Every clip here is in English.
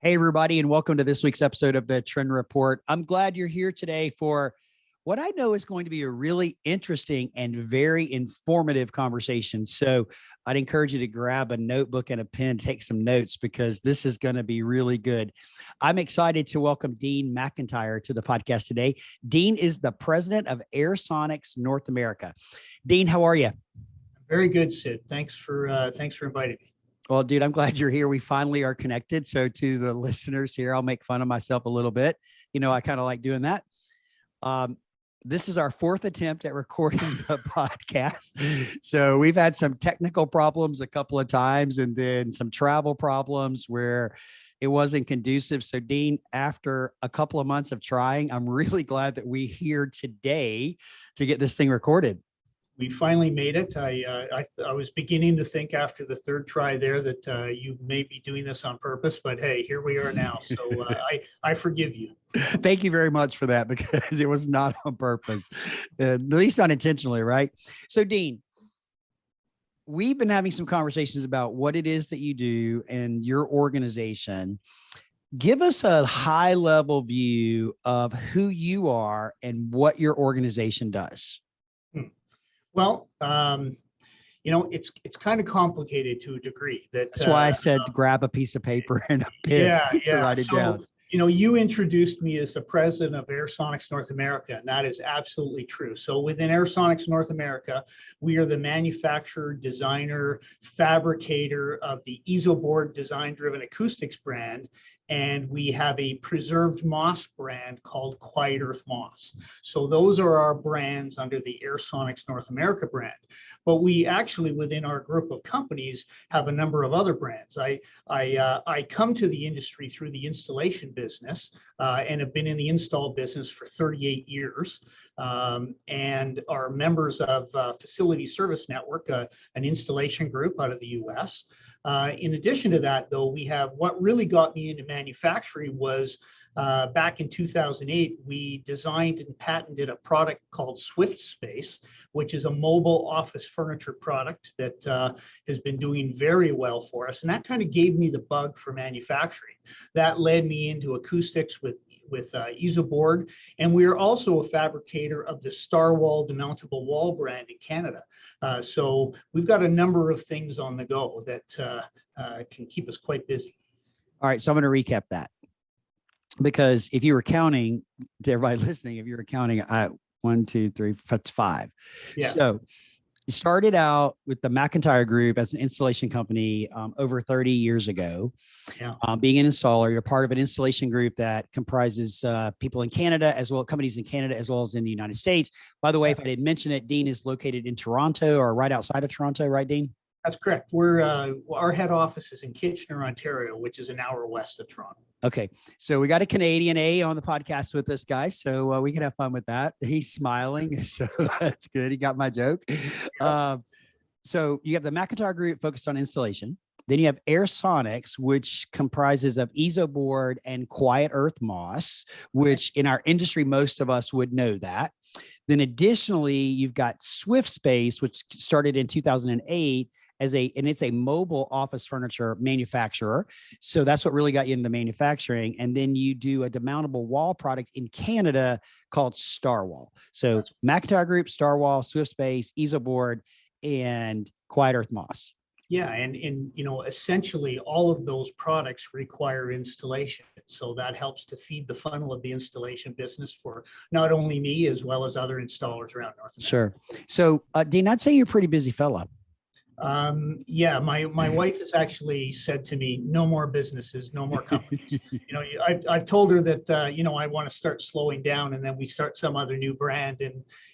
Hey, everybody, and welcome to this week's episode of the Trend Report. I'm glad you're here today for what I know is going to be a really interesting and very informative conversation. So I'd encourage you to grab a notebook and a pen, take some notes, because this is going to be really good. I'm excited to welcome Dean McIntyre to the podcast today. Dean is the president of Airsonics North America. Dean, how are you? Very good, Sid. Thanks for inviting me. Well, dude, I'm glad you're here. We finally are connected. So to the listeners here, I'll make fun of myself a little bit. I kind of like doing that. This is our fourth attempt at recording the podcast. So we've had some technical problems a couple of times and then some travel problems where it wasn't conducive. So Dean, after a couple of months of trying, I'm really glad that we're here today to get this thing recorded. We finally made it. I was beginning to think after the third try there that you may be doing this on purpose, but hey, here we are now. So I forgive you. Thank you very much for that, because it was not on purpose, at least not intentionally, right? So Dean, we've been having some conversations about what it is that you do and your organization. Give us a high level view of who you are and what your organization does. Well, it's kind of complicated to a degree. That's why I said grab a piece of paper and a pen to write it down. You introduced me as the president of Airsonics North America, and that is absolutely true. So within Airsonics North America, we are the manufacturer, designer, fabricator of the ezoBord design-driven acoustics brand, and we have a preserved moss brand called Quiet Earth Moss. So those are our brands under the Airsonics North America brand. But we actually, within our group of companies, have a number of other brands. I come to the industry through the installation business and have been in the install business for 38 years and are members of Facility Service Network, an installation group out of the US. In addition to that, though, we have what really got me into manufacturing was back in 2008, we designed and patented a product called Swiftspace, which is a mobile office furniture product that has been doing very well for us. And that kind of gave me the bug for manufacturing. That led me into acoustics with ezoBord, and we are also a fabricator of the Starwall demountable wall brand in Canada. So we've got a number of things on the go that can keep us quite busy. All right, so I'm going to recap that, because if you were counting, to everybody listening, if you were counting, 1, 2, 3, that's 5. Yeah. So you started out with the McIntyre Group as an installation company over 30 years ago. Yeah. Being an installer, you're part of an installation group that comprises people in Canada, as well as companies in Canada, as well as in the United States. By the way, if I didn't mention it, Dean is located in Toronto, or right outside of Toronto, right, Dean? That's correct. Our head office is in Kitchener, Ontario, which is an hour west of Toronto. Okay. So we got a Canadian A on the podcast with us, guys. So we can have fun with that. He's smiling. So that's good. He got my joke. So you have the McIntyre Group focused on installation. Then you have Airsonics, which comprises of ezoBord and Quiet Earth Moss, which in our industry, most of us would know that. Then additionally, you've got Swiftspace, which started in 2008 and it's a mobile office furniture manufacturer. So that's what really got you into manufacturing. And then you do a demountable wall product in Canada called Starwall. So McIntyre Group, Starwall, Swiftspace, ezoBord, and Quiet Earth Moss. Yeah, and essentially all of those products require installation. So that helps to feed the funnel of the installation business for not only me, as well as other installers around North America. Sure. So Dean, I'd say you're a pretty busy fella. Yeah, my wife has actually said to me, no more businesses, no more companies. I've told her that, I want to start slowing down, and then we start some other new brand,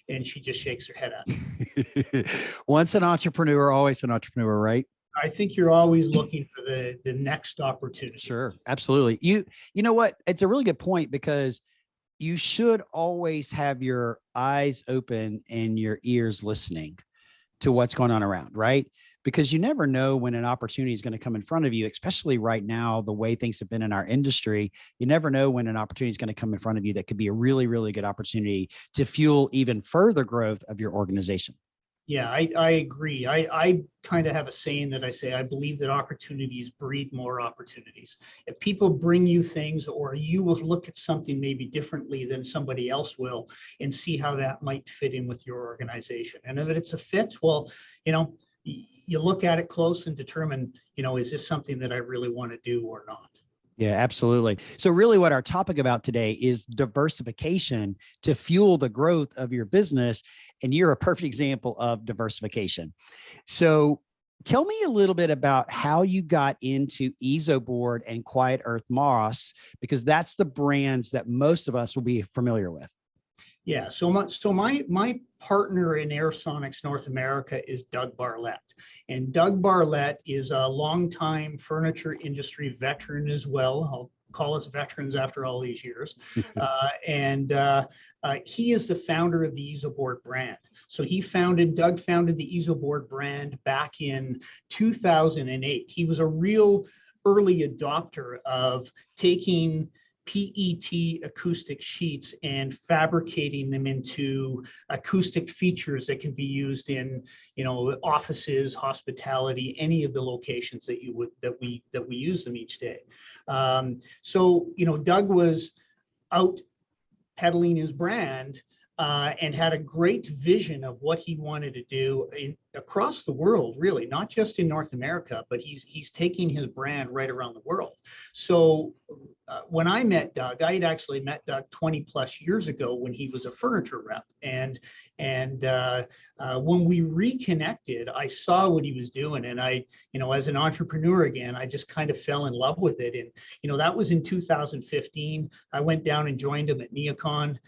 and she just shakes her head at me. Once an entrepreneur, always an entrepreneur, right? I think you're always looking for the next opportunity. Sure. Absolutely. You know what? It's a really good point, because you should always have your eyes open and your ears listening to what's going on around, right? Because you never know when an opportunity is going to come in front of you, especially right now, the way things have been in our industry. You never know when an opportunity is going to come in front of you that could be a really, really good opportunity to fuel even further growth of your organization. Yeah, I agree. I kind of have a saying that I say, I believe that opportunities breed more opportunities. If people bring you things, or you will look at something maybe differently than somebody else will, and see how that might fit in with your organization. And if it's a fit, well, you look at it close and determine, is this something that I really want to do or not? Yeah, absolutely. So really what our topic about today is diversification to fuel the growth of your business. And you're a perfect example of diversification. So tell me a little bit about how you got into ezoBord and Quiet Earth Moss, because that's the brands that most of us will be familiar with. Yeah, my partner in Aersonics North America is Doug Barlett. And Doug Barlett is a longtime furniture industry veteran as well. I'll call us veterans after all these years. He is the founder of the ezoBord brand. So Doug founded the ezoBord brand back in 2008. He was a real early adopter of taking PET acoustic sheets and fabricating them into acoustic features that can be used in, offices, hospitality, any of the locations that we use them each day. Doug was out peddling his brand and had a great vision of what he wanted to do across the world, really, not just in North America, but he's taking his brand right around the world. So when I met Doug, I had actually met Doug 20 plus years ago when he was a furniture rep. And when we reconnected, I saw what he was doing. And I, as an entrepreneur again, I just kind of fell in love with it. And, that was in 2015. I went down and joined him at Neocon,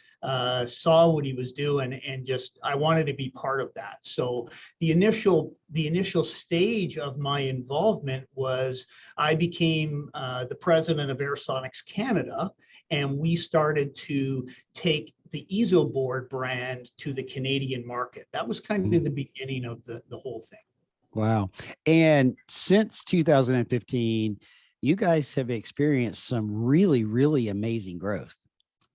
saw what he was doing, and I wanted to be part of that. So the initial stage of my involvement was I became the president of Aersonics Canada, and we started to take the ezoBord brand to the Canadian market. That was kind of the beginning of the whole thing. Wow. And since 2015, you guys have experienced some really, really amazing growth.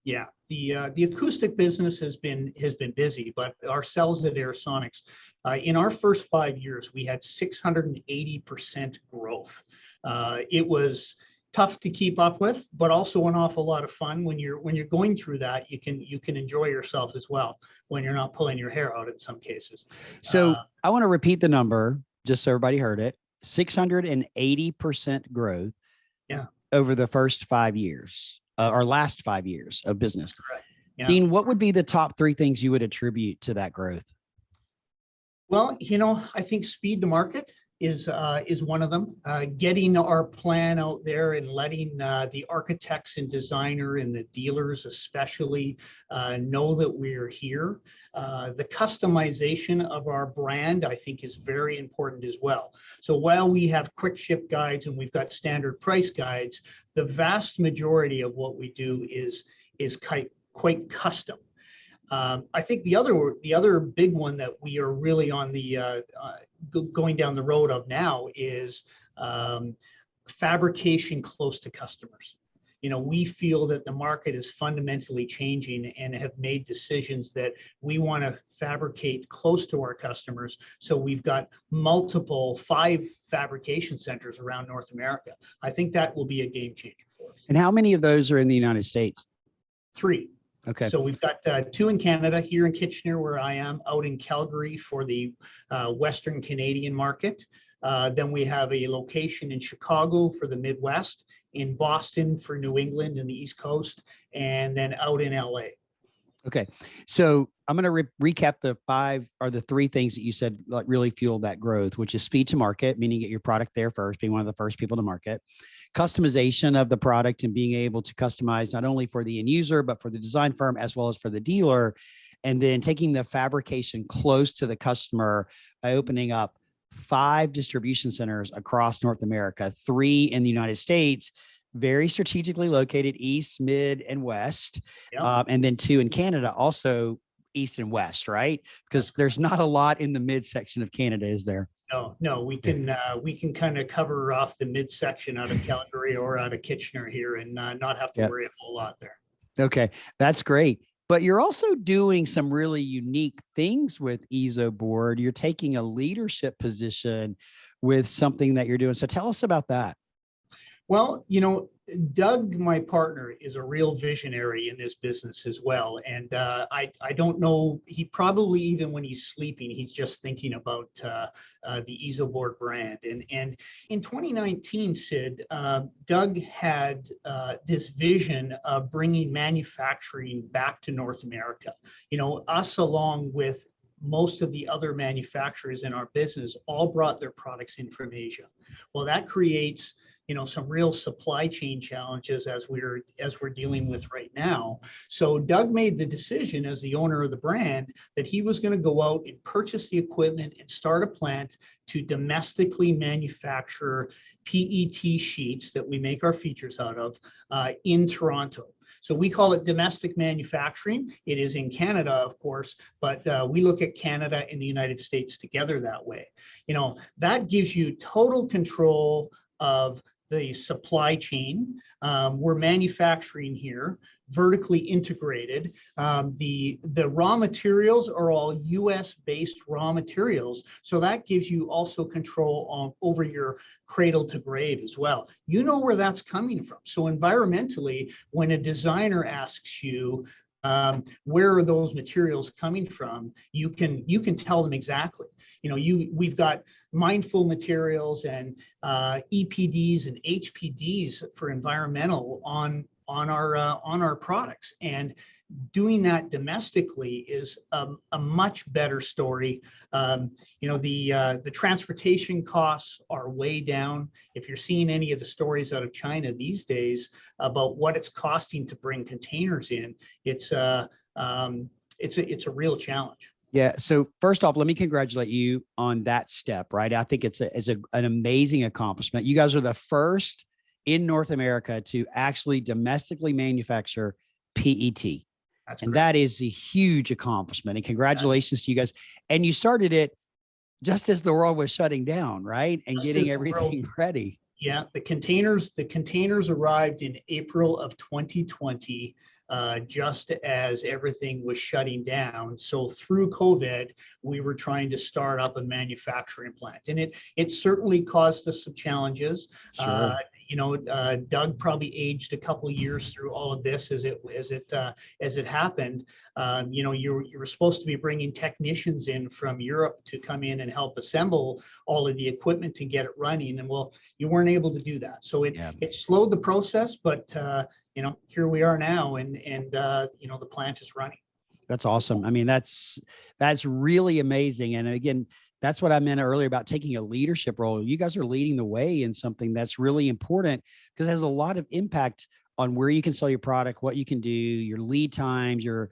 Yeah, the acoustic business has been busy, but ourselves at Aersonics, in our first 5 years, we had 680% growth. It was tough to keep up with, but also an awful lot of fun. When you're going through that, you can enjoy yourself as well when you're not pulling your hair out in some cases. So I want to repeat the number just so everybody heard it: 680% growth. Yeah. Over the first 5 years. Our last 5 years of business. Correct. Yeah. Dean, what would be the top 3 things you would attribute to that growth? Well, I think speed to market is one of them. Getting our plan out there and letting the architects and designer and the dealers especially know that we're here. The customization of our brand, I think, is very important as well. So while we have quick ship guides and we've got standard price guides, the vast majority of what we do is quite custom. I think the other big one that we are really on the going down the road of now is fabrication close to customers. We feel that the market is fundamentally changing and have made decisions that we want to fabricate close to our customers. So we've got 5 fabrication centers around North America. I think that will be a game changer for us. And how many of those are in the United States? 3. Okay. So we've got 2 in Canada, here in Kitchener, where I am, out in Calgary for the Western Canadian market. Then we have a location in Chicago for the Midwest, in Boston for New England and the East Coast, and then out in LA. Okay. So I'm going to recap the 5 or the 3 things that you said like really fueled that growth, which is speed to market, meaning get your product there first, being one of the first people to market. Customization of the product and being able to customize not only for the end user, but for the design firm as well as for the dealer. And then taking the fabrication close to the customer by opening up 5 distribution centers across North America, 3 in the United States, very strategically located east, mid, and west. Yep. And then 2 in Canada, also east and west, right? Because there's not a lot in the midsection of Canada, is there? No, we can kind of cover off the midsection out of Calgary or out of Kitchener here and not have to worry a whole lot there. Okay, that's great. But you're also doing some really unique things with ezoBord. You're taking a leadership position with something that you're doing. So tell us about that. Well, Doug, my partner, is a real visionary in this business as well. And I don't know, he probably, even when he's sleeping, he's just thinking about the ezoBord brand. And in 2019, Sid, Doug had this vision of bringing manufacturing back to North America. Us, along with most of the other manufacturers in our business, all brought their products in from Asia. Well, that creates some real supply chain challenges as we're dealing with right now. So Doug made the decision, as the owner of the brand, that he was going to go out and purchase the equipment and start a plant to domestically manufacture PET sheets that we make our features out of in Toronto. So we call it domestic manufacturing. It is in Canada, of course, but we look at Canada and the United States together that way. That gives you total control of the supply chain. We're manufacturing here, vertically integrated. The raw materials are all US-based raw materials. So that gives you also control over your cradle to grave as well. You know where that's coming from. So environmentally, when a designer asks you, where are those materials coming from, you can tell them exactly. We've got mindful materials and EPDs and HPDs for environmental on our products, and doing that domestically is a much better story. The transportation costs are way down. If you're seeing any of the stories out of China these days about what it's costing to bring containers in, it's a real challenge. Yeah. So first off, let me congratulate you on that step, right? I think it's an amazing accomplishment. You guys are the first in North America to actually domestically manufacture PET. And that is a huge accomplishment. And congratulations to you guys. And you started it just as the world was shutting down, right? And getting everything ready. Yeah, the containers arrived in April of 2020, just as everything was shutting down. So through COVID, we were trying to start up a manufacturing plant, and it certainly caused us some challenges. Sure. Doug probably aged a couple of years through all of this as it happened. You were supposed to be bringing technicians in from Europe to come in and help assemble all of the equipment to get it running, and well, you weren't able to do that. So it slowed the process, but here we are now, and the plant is running. That's awesome. I mean, that's really amazing. And again, that's what I meant earlier about taking a leadership role. You guys are leading the way in something that's really important because it has a lot of impact on where you can sell your product, what you can do, your lead times, your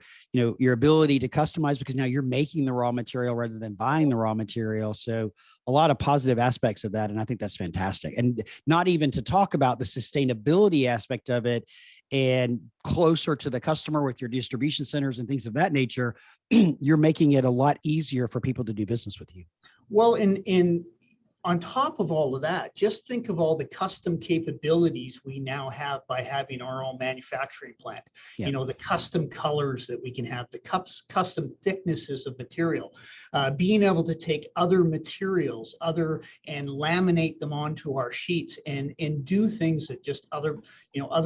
ability to customize, because now you're making the raw material rather than buying the raw material. So a lot of positive aspects of that. And I think that's fantastic. And not even to talk about the sustainability aspect of it and closer to the customer with your distribution centers and things of that nature, you're making it a lot easier for people to do business with you. Well, in on top of all of that, just think of all the custom capabilities we now have by having our own manufacturing plant. Yeah. The custom colors that we can have, the custom thicknesses of material, being able to take other materials, and laminate them onto our sheets and do things that just other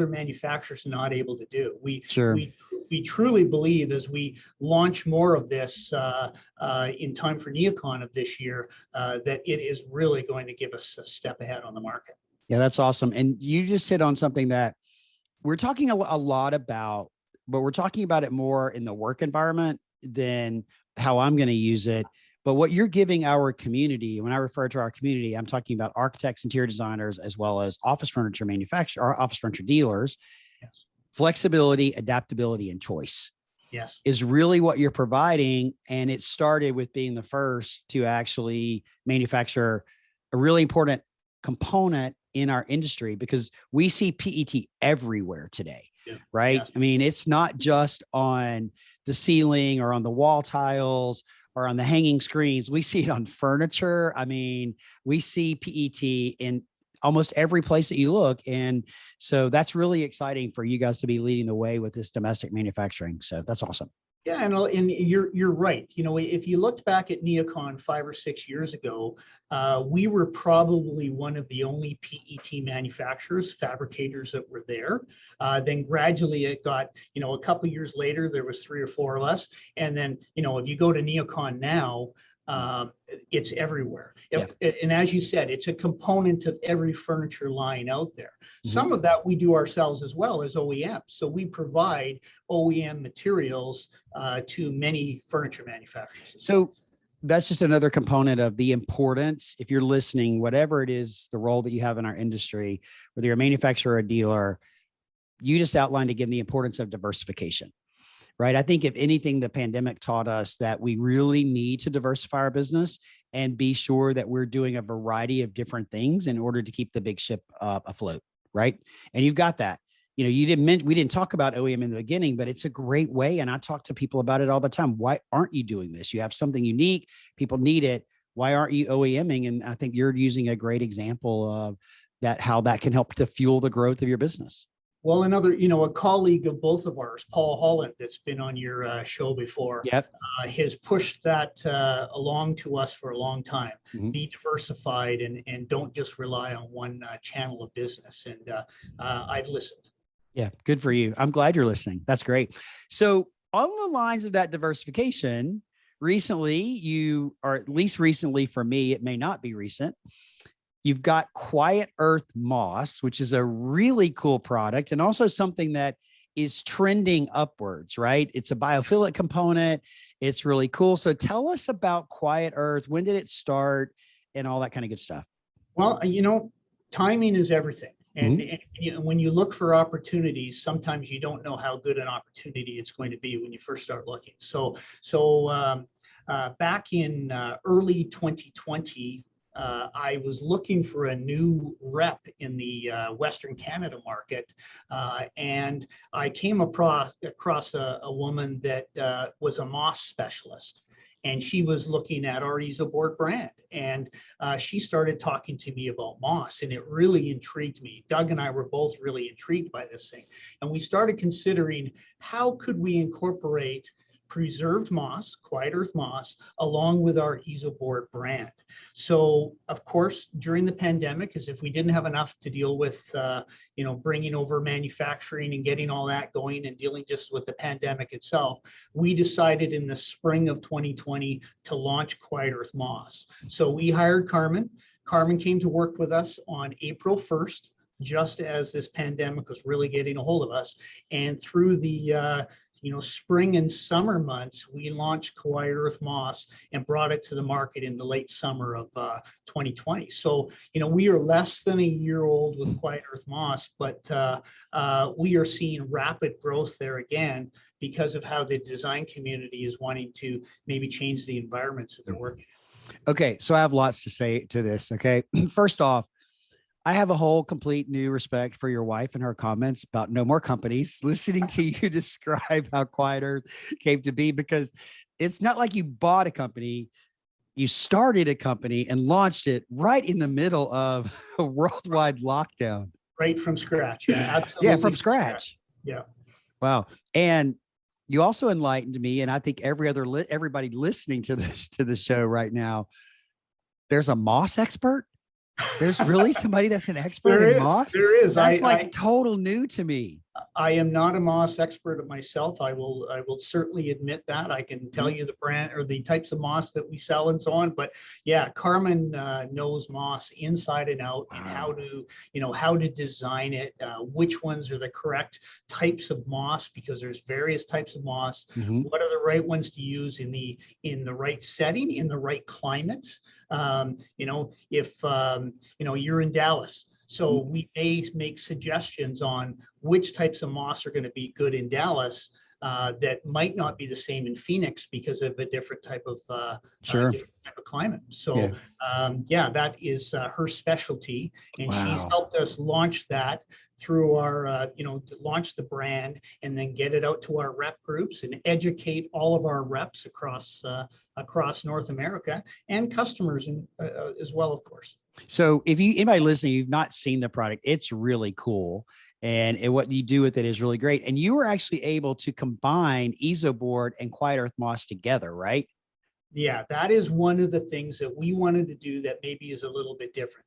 manufacturers are not able to do. We truly believe, as we launch more of this in time for NeoCon of this year, that it is really going to give us a step ahead on the market. Yeah, that's awesome. And you just hit on something that we're talking a lot about, but we're talking about it more in the work environment than how I'm going to use it. But what you're giving our community, when I refer to our community, I'm talking about architects, interior designers, as well as office furniture manufacturers, office furniture dealers. Yes. Flexibility, adaptability, and choice. Yes. Is really what you're providing. And it started with being the first to actually manufacture a really important component in our industry, because we see PET everywhere today, right? Yeah. I mean, it's not just on the ceiling or on the wall tiles or on the hanging screens. We see it on furniture. I mean, we see PET in almost every place that you look. And so that's really exciting for you guys to be leading the way with this domestic manufacturing. So that's awesome. Yeah, and you're right. You know, if you looked back at Neocon 5 or 6 years ago, we were probably one of the only PET manufacturers, fabricators that were there. Then gradually it got, you know, a couple of years later, there was 3 or 4 of us. And then, you know, if you go to Neocon now, it's everywhere. Yeah. And as you said, it's a component of every furniture line out there. Mm-hmm. Some of that we do ourselves as well as OEM. So we provide OEM materials to many furniture manufacturers. So that's just another component of the importance. If you're listening, whatever it is, the role that you have in our industry, whether you're a manufacturer or a dealer, you just outlined again the importance of diversification. Right. I think if anything, the pandemic taught us that we really need to diversify our business and be sure that we're doing a variety of different things in order to keep the big ship afloat. Right. And you've got that. You know, we didn't talk about OEM in the beginning, but it's a great way. And I talk to people about it all the time. Why aren't you doing this? You have something unique. People need it. Why aren't you OEMing? And I think you're using a great example of that, how that can help to fuel the growth of your business. Well, another, you know, a colleague of both of ours, Paul Holland, that's been on your show before, Yep. Has pushed that along to us for a long time. Mm-hmm. Be diversified and don't just rely on one channel of business. And I've listened. Yeah, good for you. I'm glad you're listening. That's great. So on the lines of that diversification, recently or at least recently for me, it may not be recent, you've got Quiet Earth Moss, which is a really cool product and also something that is trending upwards, right? It's a biophilic component. It's really cool. So tell us about Quiet Earth. When did it start and all that kind of good stuff? Well, you know, timing is everything. And, Mm-hmm. and when you look for opportunities, sometimes you don't know how good an opportunity it's going to be when you first start looking. So back in early 2020, I was looking for a new rep in the Western Canada market, and I came across a woman that was a moss specialist. And she was looking at our ezoBord brand, and she started talking to me about moss, and it really intrigued me. Doug and I were both really intrigued by this thing, and we started considering how could we incorporate preserved moss, Quiet Earth Moss, along with our ezoBord brand. So, of course, during the pandemic, as if we didn't have enough to deal with, you know, bringing over manufacturing and getting all that going and dealing just with the pandemic itself, we decided in the spring of 2020 to launch Quiet Earth Moss. So we hired Carmen. Carmen came to work with us on April 1st, just as this pandemic was really getting a hold of us. And through the spring and summer months, we launched Quiet Earth Moss and brought it to the market in the late summer of 2020. So, you know, we are less than a year old with Quiet Earth Moss, but we are seeing rapid growth there again because of how the design community is wanting to maybe change the environments that they're working in. Okay, so I have lots to say to this. Okay, first off, I have a whole complete new respect for your wife and her comments about no more companies. Listening to you describe how Quiet Earth came to be, because it's not like you bought a company, you started a company and launched it right in the middle of a worldwide lockdown. Right from scratch. Yeah, absolutely. Yeah, from scratch. Yeah. Wow. And you also enlightened me, and I think everybody listening to the show right now, there's a moss expert. There's really somebody that's an expert in moss? There is. That's total new to me. I am not a moss expert myself. I will certainly admit that. I can tell you the brand or the types of moss that we sell and so on. But yeah, Carmen knows moss inside and out, and how to design it, which ones are the correct types of moss, because there's various types of moss. Mm-hmm. What are the right ones to use in the right setting, in the right climate? If you're in Dallas. So we may make suggestions on which types of moss are going to be good in Dallas that might not be the same in Phoenix because of a different type of climate. So that is her specialty, and she's helped us launch that through our launch the brand and then get it out to our rep groups and educate all of our reps across North America and customers as well, of course. So if anybody listening, you've not seen the product, it's really cool. And what you do with it is really great. And you were actually able to combine ezoBord and Quiet Earth Moss together, right? Yeah, that is one of the things that we wanted to do that maybe is a little bit different.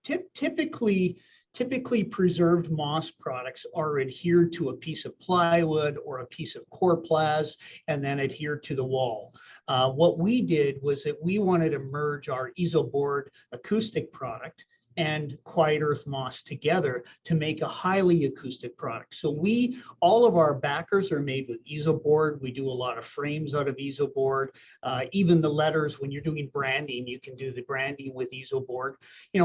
Typically preserved moss products are adhered to a piece of plywood or a piece of chloroplast and then adhered to the wall. What we did was that we wanted to merge our ezoBord acoustic product and Quiet Earth Moss together to make a highly acoustic product. So all of our backers are made with ezoBord. We do a lot of frames out of ezoBord. Even the letters, when you're doing branding, you can do the branding with ezoBord.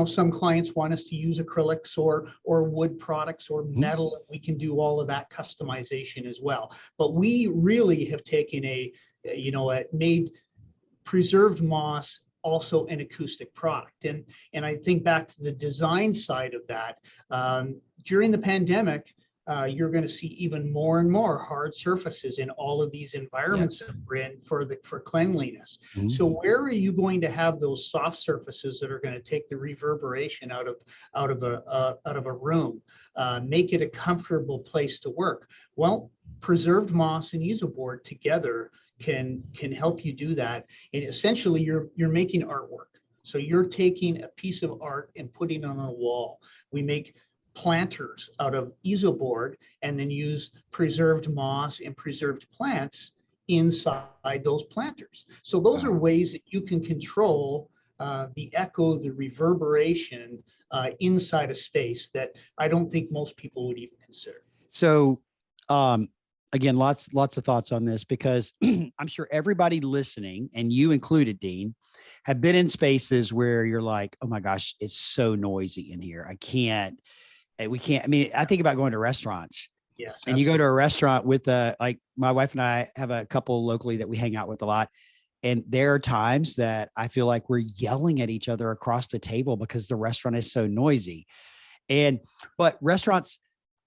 Some clients want us to use acrylics or wood products or metal, and we can do all of that customization as well. But we really have taken made preserved moss also an acoustic product. And I think back to the design side of that, during the pandemic, you're going to see even more and more hard surfaces in all of these environments that we're in for cleanliness. Mm-hmm. So where are you going to have those soft surfaces that are going to take the reverberation out of a room, make it a comfortable place to work? Well, preserved moss and ezoBord together can help you do that. And essentially you're making artwork. So you're taking a piece of art and putting it on a wall. We make planters out of ezoBord and then use preserved moss and preserved plants inside those planters. So those are ways that you can control the echo, the reverberation inside a space that I don't think most people would even consider. So, again, lots of thoughts on this, because I'm sure everybody listening, and you included, Dean, have been in spaces where you're like, oh my gosh, it's so noisy in here. We can't. I mean, I think about going to restaurants. Yes. And you go to a restaurant with like my wife and I have a couple locally that we hang out with a lot. And there are times that I feel like we're yelling at each other across the table because the restaurant is so noisy. But restaurants,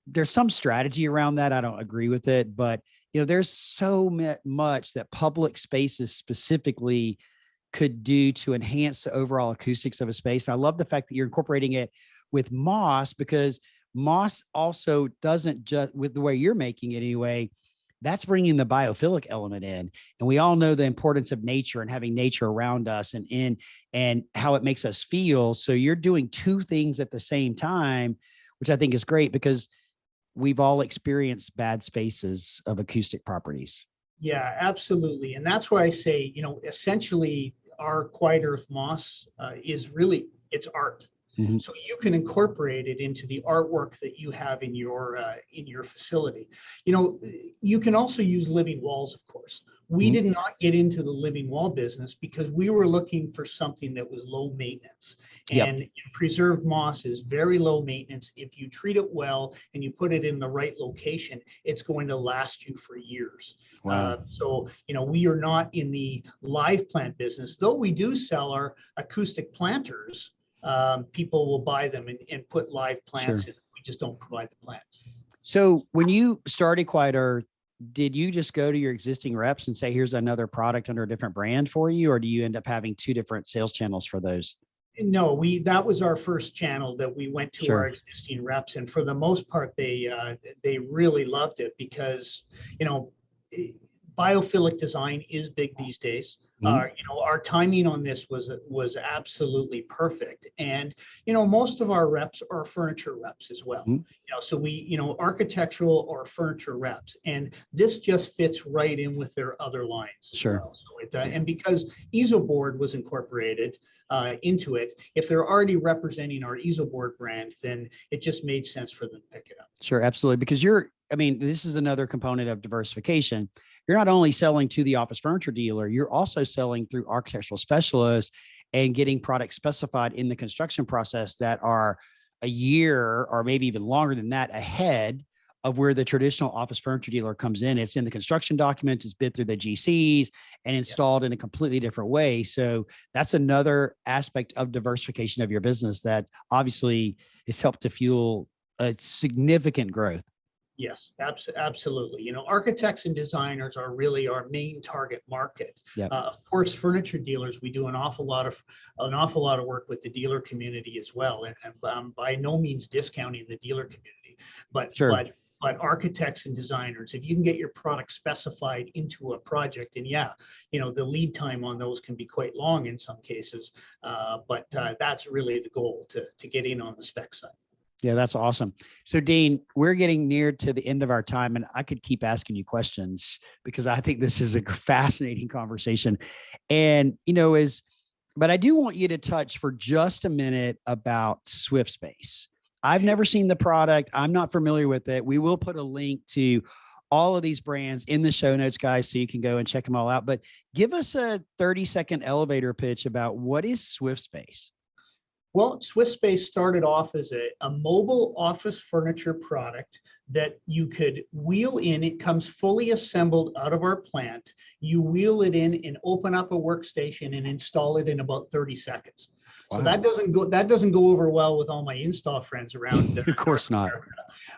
there's some strategy around that. I don't agree with it, but there's so much that public spaces specifically could do to enhance the overall acoustics of a space. And I love the fact that you're incorporating it with moss, because moss also doesn't just, with the way you're making it anyway, that's bringing the biophilic element in. And we all know the importance of nature and having nature around us and how it makes us feel. So you're doing two things at the same time, which I think is great, because we've all experienced bad spaces of acoustic properties. Yeah, absolutely. And that's why I say, essentially our Quiet Earth Moss is really, it's art. Mm-hmm. So you can incorporate it into the artwork that you have in your facility. You can also use living walls, of course. We did not get into the living wall business because we were looking for something that was low maintenance. And preserved moss is very low maintenance. If you treat it well and you put it in the right location, it's going to last you for years. Wow. So we are not in the live plant business, though we do sell our acoustic planters. People will buy them and put live plants in. We just don't provide the plants. So when you started Quiet Earth, did you just go to your existing reps and say, here's another product under a different brand for you? Or do you end up having two different sales channels for those? No, that was our first channel that we went to our existing reps. And for the most part, they really loved it because, biophilic design is big these days. Our timing on this was absolutely perfect. And, most of our reps are furniture reps as well. So we, architectural or furniture reps, and this just fits right in with their other lines. Sure. Well. So and because ezoBord was incorporated into it, if they're already representing our ezoBord brand, then it just made sense for them to pick it up. Sure, absolutely. Because this is another component of diversification. You're not only selling to the office furniture dealer, you're also selling through architectural specialists and getting products specified in the construction process that are a year or maybe even longer than that ahead of where the traditional office furniture dealer comes in. It's in the construction documents, it's bid through the GCs and installed in a completely different way. So that's another aspect of diversification of your business that obviously has helped to fuel a significant growth. Yes, absolutely. You know, architects and designers are really our main target market. Yep. Of course, furniture dealers, we do an awful lot of work with the dealer community as well, and by no means discounting the dealer community, but Sure. but architects and designers, if you can get your product specified into a project, and yeah, you know, the lead time on those can be quite long in some cases, but that's really the goal, to get in on the spec side. Yeah, that's awesome. So, Dean, we're getting near to the end of our time, and I could keep asking you questions because I think this is a fascinating conversation. And, you know, but I do want you to touch for just a minute about Swiftspace. I've never seen the product. I'm not familiar with it. We will put a link to all of these brands in the show notes, guys, so you can go and check them all out. But give us a 30-second elevator pitch about what is Swiftspace. Well, Swiftspace started off as a mobile office furniture product that you could wheel in. It comes fully assembled out of our plant. You wheel it in and open up a workstation and install it in about 30 seconds. Wow. So that doesn't go over well with all my install friends around. Of course not.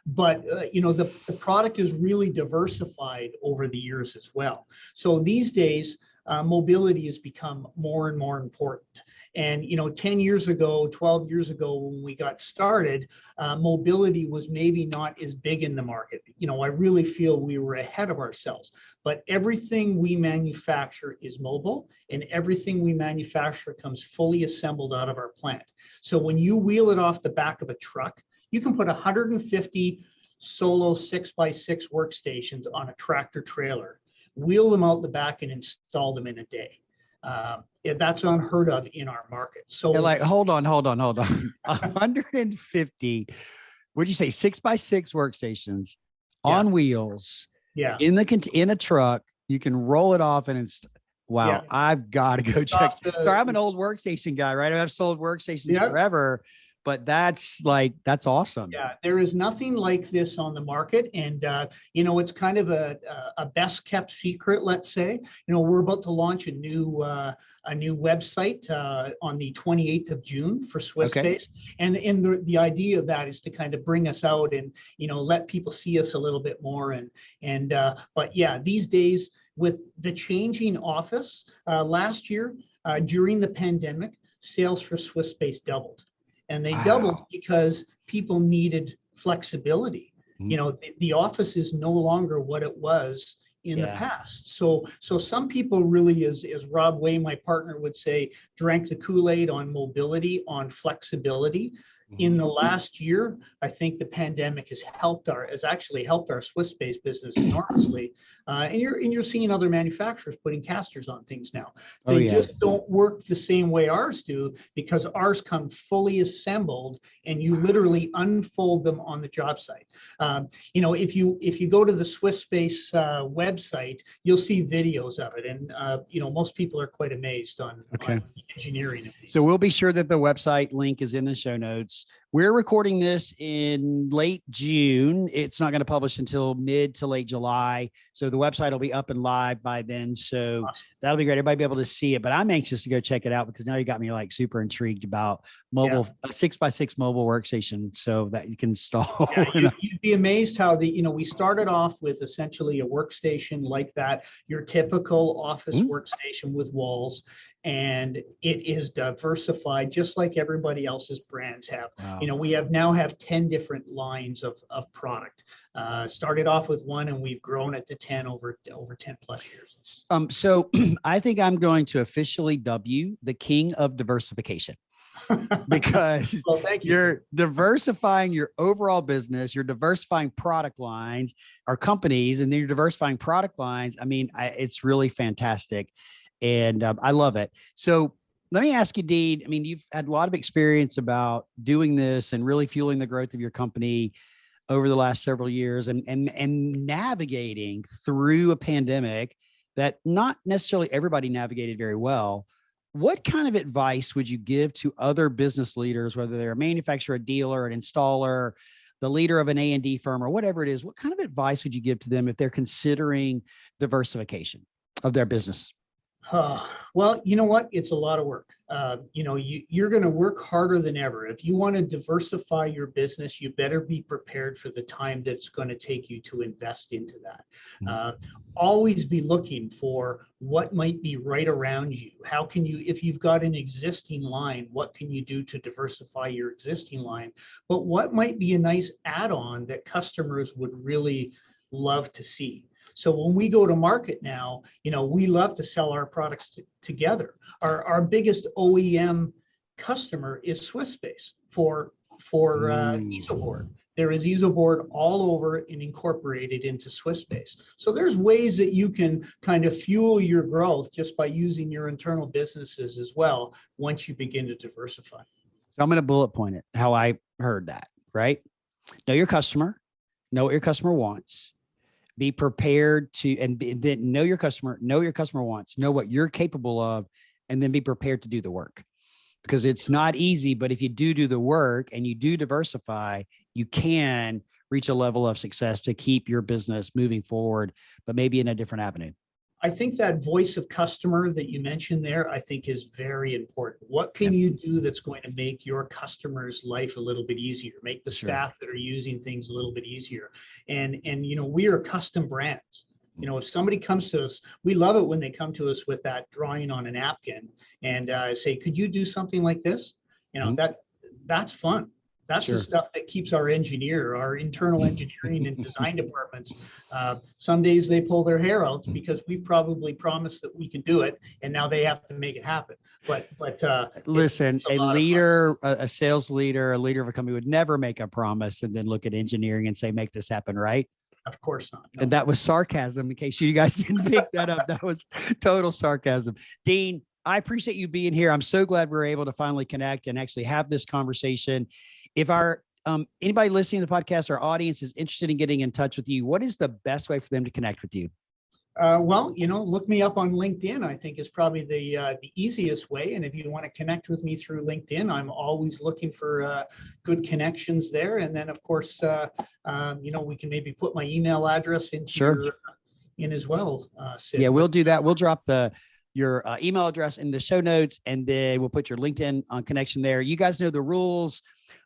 But you know, the product is really diversified over the years as well. So these days, mobility has become more and more important. And, you know, 10 years ago, 12 years ago, when we got started, mobility was maybe not as big in the market. You know, I really feel we were ahead of ourselves, but everything we manufacture is mobile, and everything we manufacture comes fully assembled out of our plant. So when you wheel it off the back of a truck, you can put 150 solo 6x6 workstations on a tractor trailer, wheel them out the back, and install them in a day. That's unheard of in our market. So like, hold on. 150, what'd you say? 6x6 workstations on wheels. Yeah. In a truck, you can roll it off and it's wow. Yeah. I've got to go check. Sorry, I'm an old workstation guy, right? I've sold workstations forever. But that's awesome. Yeah, there is nothing like this on the market. And, you know, it's kind of a best kept secret, let's say. You know, we're about to launch a new website on the 28th of June for Swiftspace. Okay. And the idea of that is to kind of bring us out and, you know, let people see us a little bit more. But yeah, these days with the changing office, last year during the pandemic, sales for Swiftspace doubled. And they doubled because people needed flexibility. Mm-hmm. You know, the office is no longer what it was in the past. So some people really, as Rob Way, my partner, would say, drank the Kool-Aid on mobility, on flexibility. Mm-hmm. In the last year, I think the pandemic has actually helped our Swiftspace business enormously. And you're seeing other manufacturers putting casters on things now. They just don't work the same way ours do, because ours come fully assembled and you literally unfold them on the job site. You know, if you go to the Swiftspace website, you'll see videos of it, and you know, most people are quite amazed on the engineering of these. So we'll be sure that the website link is in the show notes. We're recording this in late June. It's not going to publish until mid to late July. So the website will be up and live by then. So awesome. That'll be great. Everybody will be able to see it, but I'm anxious to go check it out because now you got me like super intrigued about mobile, a 6x6 mobile workstation so that you can install. Yeah, you'd be amazed how we started off with essentially a workstation like that, your typical office workstation with walls, and it is diversified just like everybody else's brands have. Wow. You know, we now have 10 different lines of product. Started off with one and we've grown it to 10 over 10 plus years. So I think I'm going to officially dub you the king of diversification. Because you're diversifying your overall business, you're diversifying product lines or companies, and then you're diversifying product lines. I mean, it's really fantastic. And I love it. So let me ask you, Dean, I mean, you've had a lot of experience about doing this and really fueling the growth of your company over the last several years and navigating through a pandemic that not necessarily everybody navigated very well. What kind of advice would you give to other business leaders, whether they're a manufacturer, a dealer, an installer, the leader of an A&D firm, or whatever it is? What kind of advice would you give to them if they're considering diversification of their business? Well, you know what? It's a lot of work. You're going to work harder than ever. If you want to diversify your business, you better be prepared for the time that it's going to take you to invest into that. Always be looking for what might be right around you. How can you, if you've got an existing line, what can you do to diversify your existing line? But what might be a nice add-on that customers would really love to see? So when we go to market now, we love to sell our products together. Our biggest OEM customer is Swiftspace for ezoBord. There is ezoBord all over and incorporated into Swiftspace. So there's ways that you can kind of fuel your growth just by using your internal businesses as well once you begin to diversify. So I'm going to bullet point it how I heard that, right? Know your customer, know what your customer wants. Be prepared to, and then know your customer wants, know what you're capable of, and then be prepared to do the work. Because it's not easy, but if you do the work and you do diversify, you can reach a level of success to keep your business moving forward, but maybe in a different avenue. I think that voice of customer that you mentioned there, I think is very important. What can you do that's going to make your customer's life a little bit easier, make the staff that are using things a little bit easier? And we are custom brands. If somebody comes to us, we love it when they come to us with that drawing on a napkin and say, could you do something like this? That's fun. That's the stuff that keeps our internal engineering and design departments. Some days they pull their hair out because we probably promised that we can do it, and now they have to make it happen. But listen, a sales leader, a leader of a company would never make a promise and then look at engineering and say, make this happen, right? Of course not. No. And that was sarcasm, in case you guys didn't pick that up. That was total sarcasm. Dean, I appreciate you being here. I'm so glad we're able to finally connect and actually have this conversation. If our anybody listening to the podcast, our audience is interested in getting in touch with you, what is the best way for them to connect with you? Well, look me up on LinkedIn, I think is probably the easiest way. And if you want to connect with me through LinkedIn, I'm always looking for good connections there. And then, of course, we can maybe put my email address into in as well. Sid. Yeah, we'll do that. We'll drop your email address in the show notes, and then we'll put your LinkedIn connection there. You guys know the rules.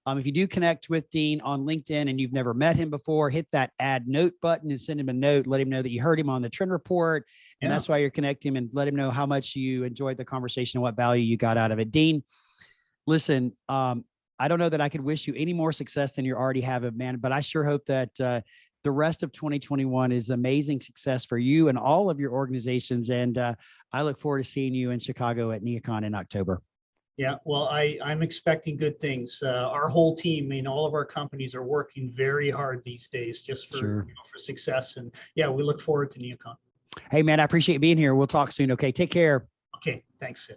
If you do connect with Dean on LinkedIn and you've never met him before, hit that add note button and send him a note. Let him know that you heard him on the Trend Report. And that's why you're connecting him, and let him know how much you enjoyed the conversation and what value you got out of it. Dean, listen, I don't know that I could wish you any more success than you already have, man, but I sure hope that the rest of 2021 is amazing success for you and all of your organizations. And I look forward to seeing you in Chicago at NeoCon in October. Yeah, well, I'm expecting good things. Our whole team, all of our companies are working very hard these days just for for success. And yeah, we look forward to NeoCon. Hey, man, I appreciate being here. We'll talk soon. Okay, take care. Okay, thanks, Sid.